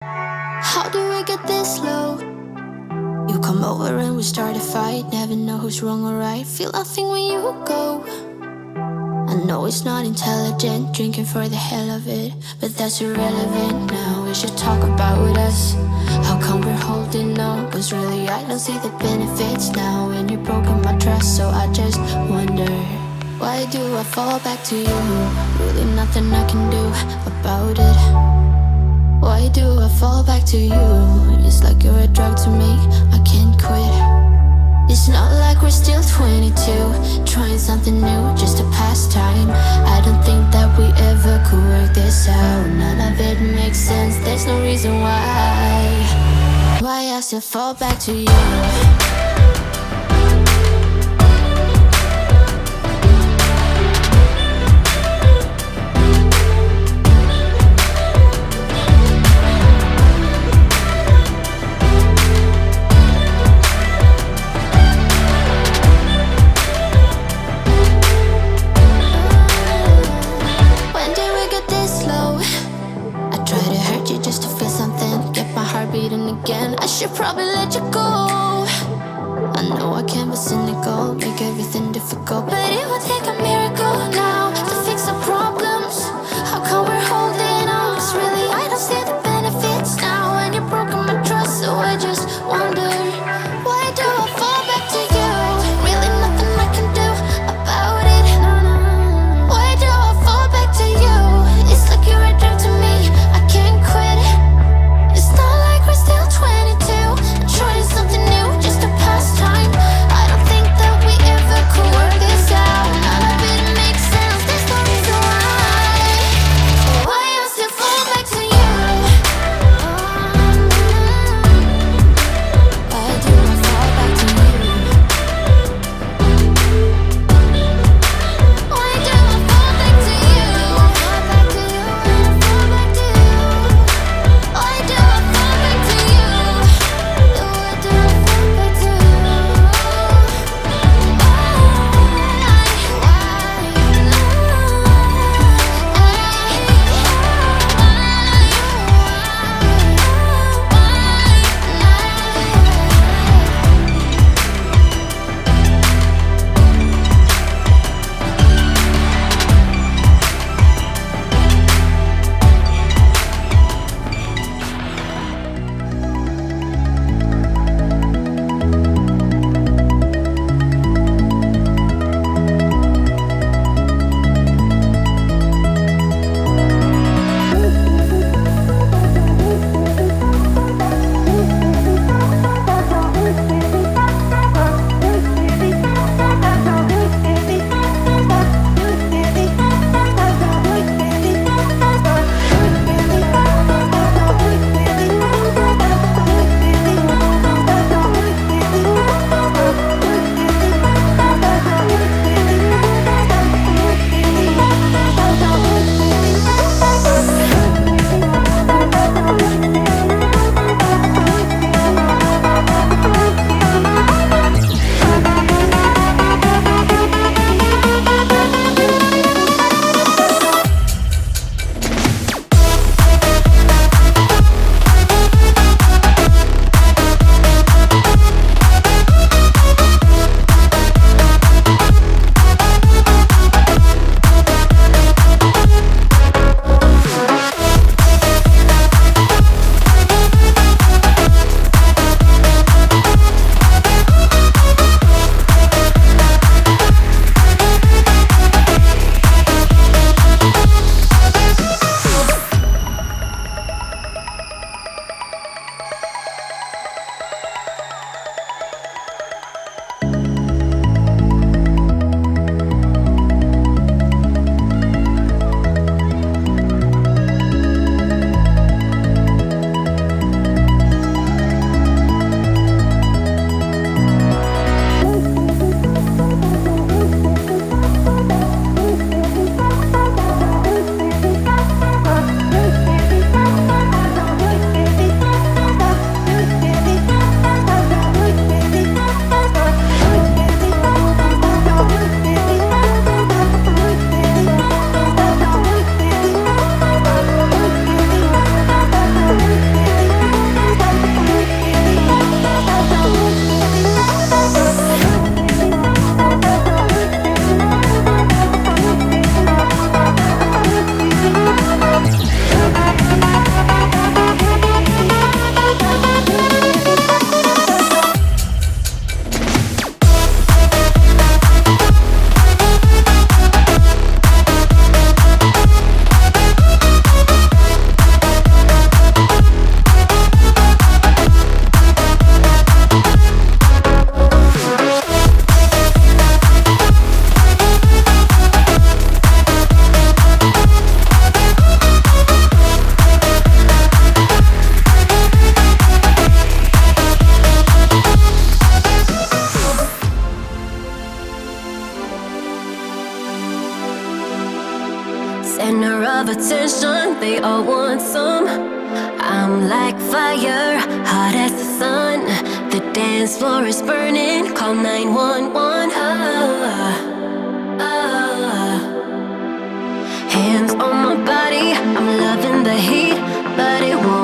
How do we get this low? You come over and we start a fight. Never know who's wrong or right. Feel nothing when you go. I know it's not intelligent, drinking for the hell of it, but that's irrelevant now. We should talk about us. How come we're holding on? Cause really I don't see the benefits now. And you've broken my trust, so I just wonder, why do I fall back to you? Really nothing I can do about it. Why do I fall back to you? It's like you're a drug to me, I can't quit. It's not like we're still 22, trying something new, just a pastime. I don't think that we ever could work this out. None of it makes sense, there's no reason why I still fall back to you. I should probably let you go. I know I can be cynical, make everything difficult, but it would take a miracle now to fix the problems. How come we're holding on? Cause really I don't see the benefits now. And you've broken my trust, so I just wonder, why do I fall back to you? Really nothing I can do about it. Why do I fall back to you? It's like you're a drug to me, I can't quit. It's not like we're still 22, trying something new, just a pastime. I don't think that we ever could work this out. None of it they all want some. I'm like fire, hot as the sun. The dance floor is burning, call 911. Hands on my body, I'm loving the heat, but it won't